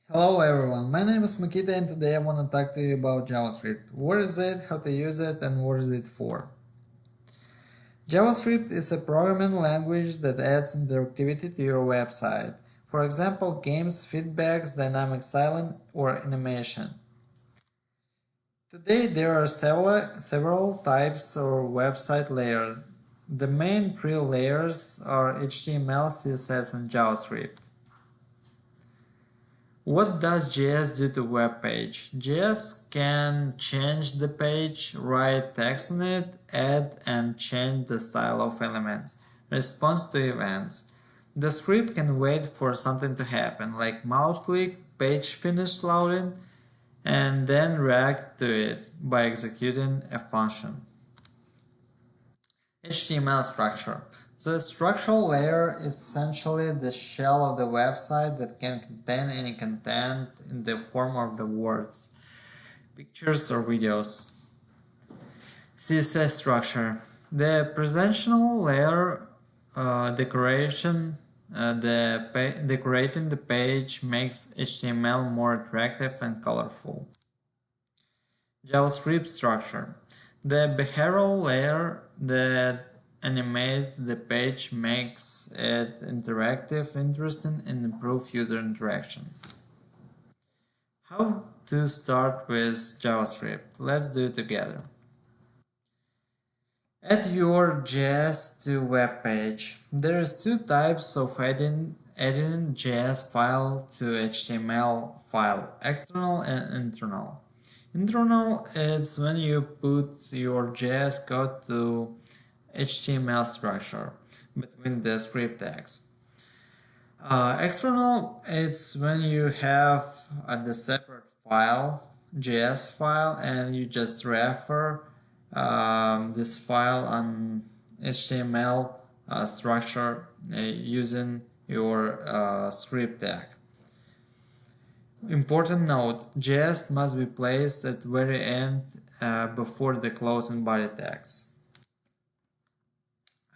Hello everyone, my name is Mykyta and today I want to talk to you about JavaScript. What is it, how to use it, and what is it for? JavaScript is a programming language that adds interactivity to your website. For example, games, feedbacks, dynamic styling, or animation. Today there are several types or website layers. The main three layers are HTML, CSS, and JavaScript. What does JS do to web page? JS can change the page, write text in it, add and change the style of elements, respond to events. The script can wait for something to happen, like mouse click, page finish loading, and then react to it by executing a function. HTML structure. The structural layer is essentially the shell of the website that can contain any content in the form of the words, pictures, or videos. CSS structure. The presentational layer decorating the page makes HTML more attractive and colorful. JavaScript structure. The behavioral layer that animates the page makes it interactive, interesting, and improves user interaction. How to start with JavaScript? Let's do it together. Add your JS to web page. There is two types of adding JS file to HTML file, external and internal. Internal is when you put your JS code to HTML structure between the script tags. External is when you have the separate file, JS file, and you just refer this file on HTML structure using your script tag. Important note, JS must be placed at the very end before the closing body tags.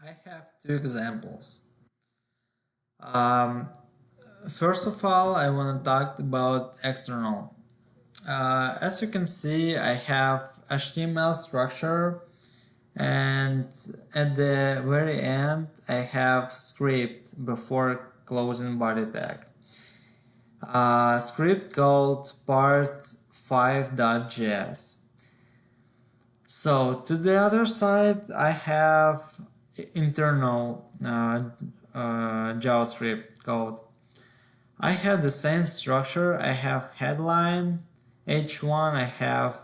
I have two examples. First of all, I want to talk about external. As you can see, I have HTML structure, and at the very end I have script before closing body tag. Script called part5.js. So to the other side I have internal JavaScript code. I have the same structure. I have headline, h1, I have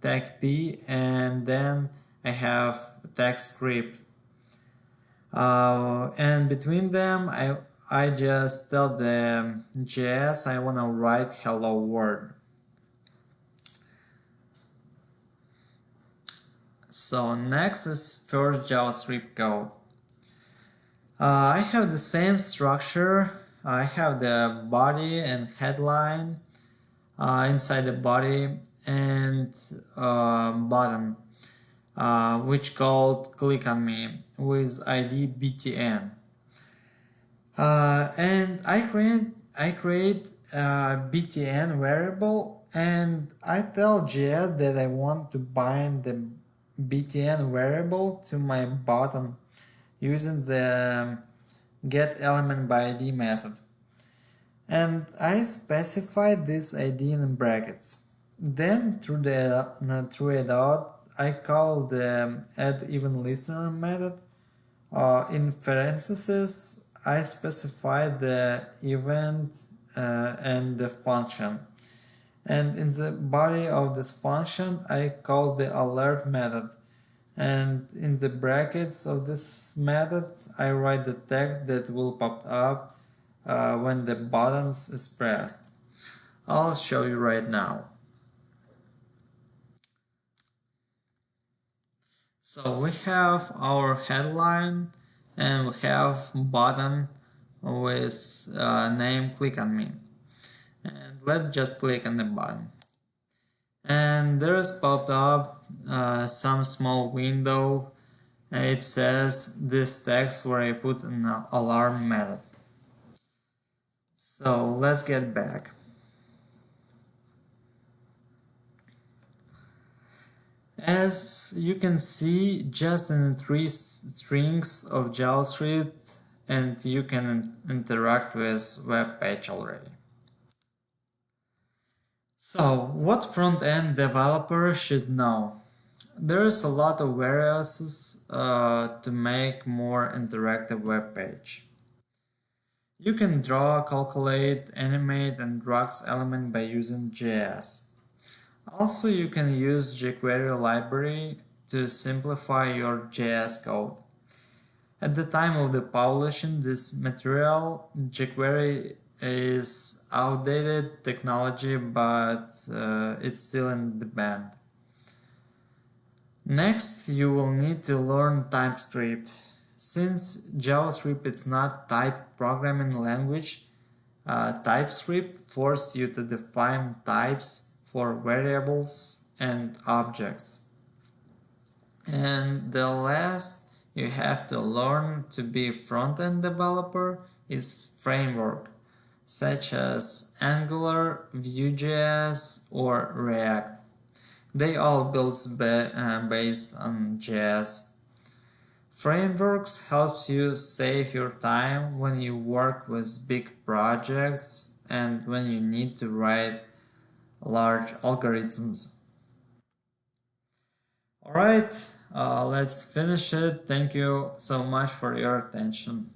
tag p, and then I have text script. And between them, I just tell the JS I want to write hello world. So next is first JavaScript code. I have the same structure. I have the body and headline inside the body and button, which called click on me with ID btn. And I create a btn variable, and I tell JS that I want to bind the btn variable to my button using the getElementById method. And I specify this ID in brackets. Then through a dot, I call the addEventListener method. In parentheses, I specify the event and the function. And in the body of this function, I call the alert method. And in the brackets of this method, I write the text that will pop up when the buttons is pressed. I'll show you right now. So we have our headline and we have button with name click on me, and let's just click on the button, and there's popped up some small window. It says this text where I put an alarm method. So let's get back. As you can see, just in 3 strings of JavaScript and you can interact with web page already. So, what front-end developer should know? There's a lot of variables to make more interactive web page. You can draw, calculate, animate, and drag element by using JS. Also, you can use jQuery library to simplify your JS code. At the time of the publishing this material, jQuery is outdated technology, but it's still in demand. Next, you will need to learn TypeScript. Since JavaScript is not type programming language, TypeScript forces you to define types for variables and objects. And the last you have to learn to be a front-end developer is framework, such as Angular, Vue.js, or React. They all built based on JS. Frameworks helps you save your time when you work with big projects and when you need to write large algorithms. Alright, let's finish it. Thank you so much for your attention.